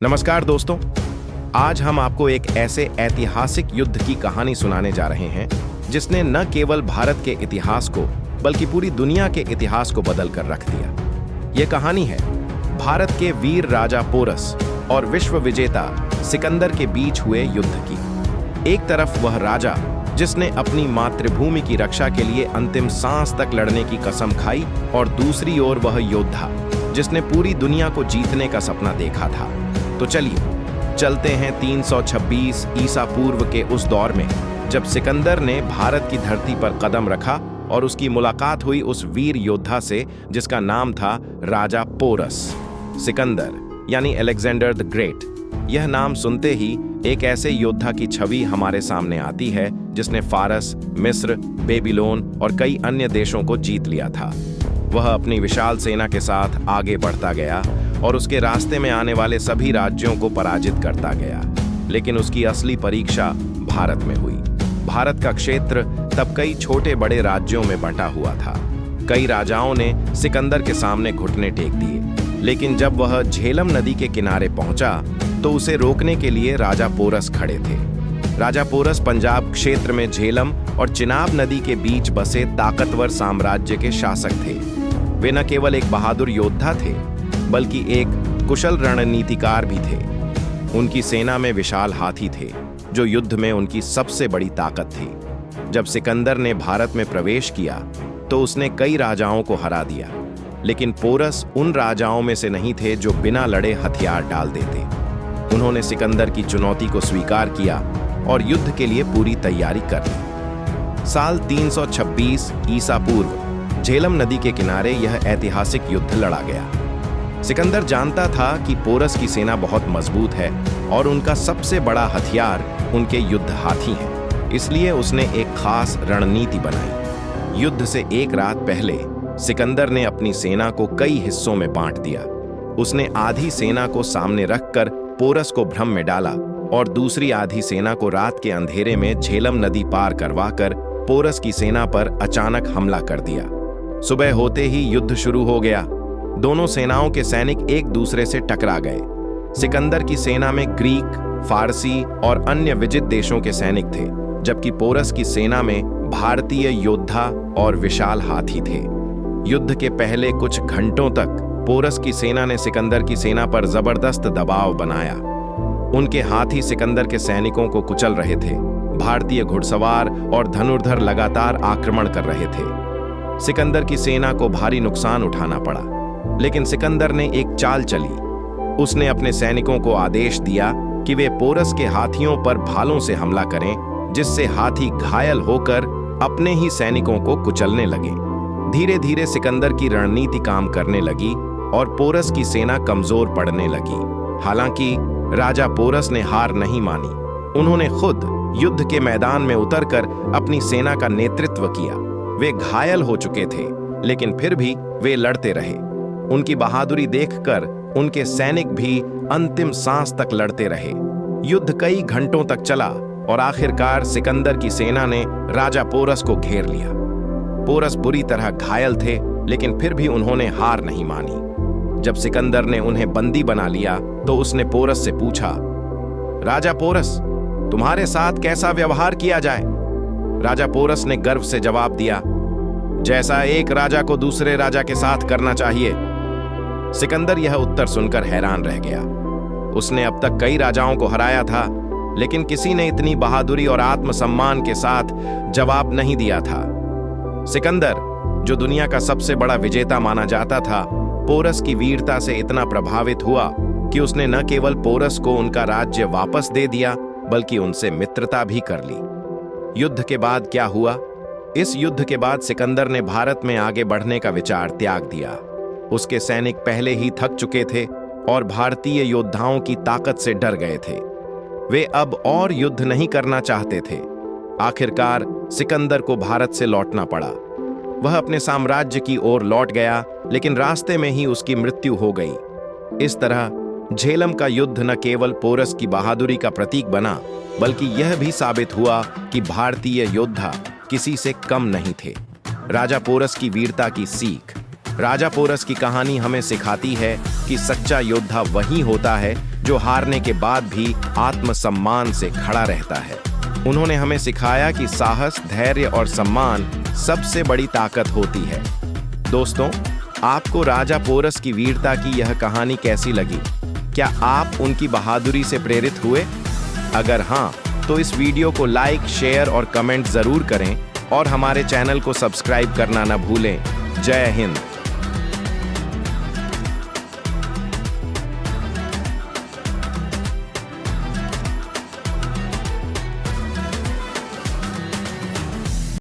नमस्कार दोस्तों, आज हम आपको एक ऐसे ऐतिहासिक युद्ध की कहानी सुनाने जा रहे हैं जिसने न केवल भारत के इतिहास को बल्कि पूरी दुनिया के इतिहास को बदल कर रख दिया। यह कहानी है भारत के वीर राजा पोरस और विश्व विजेता सिकंदर के बीच हुए युद्ध की। एक तरफ वह राजा जिसने अपनी मातृभूमि की रक्षा के लिए अंतिम सांस तक लड़ने की कसम खाई, और दूसरी ओर वह योद्धा जिसने पूरी दुनिया को जीतने का सपना देखा था। तो चलिए चलते हैं 326 ईसा पूर्व के उस दौर में जब सिकंदर ने भारत की धरती पर कदम रखा और उसकी मुलाकात हुई उस वीर योद्धा से जिसका नाम था राजा पोरस। सिकंदर यानी अलेक्जेंडर द ग्रेट, यह नाम सुनते ही एक ऐसे योद्धा की छवि हमारे सामने आती है जिसने फारस, मिस्र, बेबीलोन और कई अन्य देशों को जीत लिया था। वह अपनी विशाल सेना के साथ आगे बढ़ता गया और उसके रास्ते में आने वाले सभी राज्यों को पराजित करता गया। लेकिन उसकी असली परीक्षा भारत में हुई। भारत का क्षेत्र तब कई छोटे बड़े राज्यों में बंटा हुआ था। कई राजाओं ने सिकंदर के सामने घुटने टेक दिए, लेकिन जब वह झेलम नदी के किनारे पहुंचा तो उसे रोकने के लिए राजा पोरस खड़े थे। राजा पोरस पंजाब क्षेत्र में झेलम और चिनाब नदी के बीच बसे ताकतवर साम्राज्य के शासक थे। वे न केवल एक बहादुर योद्धा थे बल्कि एक कुशल रणनीतिकार भी थे। उनकी सेना में विशाल हाथी थे जो युद्ध में उनकी सबसे बड़ी ताकत थी। जब सिकंदर ने भारत में प्रवेश किया तो उसने कई राजाओं को हरा दिया, लेकिन पोरस उन राजाओं में से नहीं थे जो बिना लड़े हथियार डाल देते। उन्होंने सिकंदर की चुनौती को स्वीकार किया और युद्ध के लिए पूरी तैयारी कर ली। साल 326 ईसा पूर्व झेलम नदी के किनारे यह ऐतिहासिक युद्ध लड़ा गया। सिकंदर जानता था कि पोरस की सेना बहुत मजबूत है और उनका सबसे बड़ा हथियार उनके युद्ध हाथी हैं। इसलिए उसने एक खास रणनीति बनाई। युद्ध से एक रात पहले सिकंदर ने अपनी सेना को कई हिस्सों में बांट दिया। उसने आधी सेना को सामने रखकर पोरस को भ्रम में डाला और दूसरी आधी सेना को रात के अंधेरे में झेलम नदी पार करवाकर पोरस की सेना पर अचानक हमला कर दिया। सुबह होते ही युद्ध शुरू हो गया। दोनों सेनाओं के सैनिक एक दूसरे से टकरा गए। सिकंदर की सेना में ग्रीक, फारसी और अन्य विजित देशों के सैनिक थे, जबकि पोरस की सेना में भारतीय योद्धा और विशाल हाथी थे। युद्ध के पहले कुछ घंटों तक पोरस की सेना ने सिकंदर की सेना पर जबरदस्त दबाव बनाया। उनके हाथी सिकंदर के सैनिकों को कुचल रहे थे। भारतीय घुड़सवार और धनुर्धर लगातार आक्रमण कर रहे थे। सिकंदर की सेना को भारी नुकसान उठाना पड़ा, लेकिन सिकंदर ने एक चाल चली। उसने अपने सैनिकों को आदेश दिया कि वे पोरस के हाथियों पर भालों से हमला करें, जिससे हाथी घायल होकर अपने ही सैनिकों को कुचलने लगे। धीरे धीरे सिकंदर की रणनीति काम करने लगी और पोरस की सेना कमजोर पड़ने लगी। हालांकि राजा पोरस ने हार नहीं मानी। उन्होंने खुद युद्ध के मैदान में उतरकर अपनी सेना का नेतृत्व किया। वे घायल हो चुके थे, लेकिन फिर भी वे लड़ते रहे। उनकी बहादुरी देखकर उनके सैनिक भी अंतिम सांस तक लड़ते रहे। युद्ध कई घंटों तक चला और आखिरकार सिकंदर की सेना ने राजा पोरस को घेर लिया। पोरस बुरी तरह घायल थे, लेकिन फिर भी उन्होंने हार नहीं मानी। जब सिकंदर ने उन्हें बंदी बना लिया तो उसने पोरस से पूछा, राजा पोरस, तुम्हारे साथ कैसा व्यवहार किया जाए? राजा पोरस ने गर्व से जवाब दिया, जैसा एक राजा को दूसरे राजा के साथ करना चाहिए। सिकंदर यह उत्तर सुनकर हैरान रह गया। उसने अब तक कई राजाओं को हराया था, लेकिन किसी ने इतनी बहादुरी और आत्मसम्मान के साथ जवाब नहीं दिया था। सिकंदर, जो दुनिया का सबसे बड़ा विजेता माना जाता था, पोरस की वीरता से इतना प्रभावित हुआ कि उसने न केवल पोरस को उनका राज्य वापस दे दिया, बल्कि उनसे मित्रता भी कर ली। युद्ध के बाद क्या हुआ? इस युद्ध के बाद सिकंदर ने भारत में आगे बढ़ने का विचार त्याग दिया। उसके सैनिक पहले ही थक चुके थे और भारतीय योद्धाओं की ताकत से डर गए थे। वे अब और युद्ध नहीं करना चाहते थे। आखिरकार सिकंदर को भारत से लौटना पड़ा। वह अपने साम्राज्य की ओर लौट गया, लेकिन रास्ते में ही उसकी मृत्यु हो गई। इस तरह झेलम का युद्ध न केवल पोरस की बहादुरी का प्रतीक बना, बल्कि यह भी साबित हुआ कि भारतीय योद्धा किसी से कम नहीं थे। राजा पोरस की वीरता की सीख। राजा पोरस की कहानी हमें सिखाती है कि सच्चा योद्धा वही होता है जो हारने के बाद भी आत्मसम्मान से खड़ा रहता है। उन्होंने हमें सिखाया कि साहस, धैर्य और सम्मान सबसे बड़ी ताकत होती है। दोस्तों, आपको राजा पोरस की वीरता की यह कहानी कैसी लगी? क्या आप उनकी बहादुरी से प्रेरित हुए? अगर हाँ, तो इस वीडियो को लाइक, शेयर और कमेंट जरूर करें और हमारे चैनल को सब्सक्राइब करना न भूलें। जय हिंद।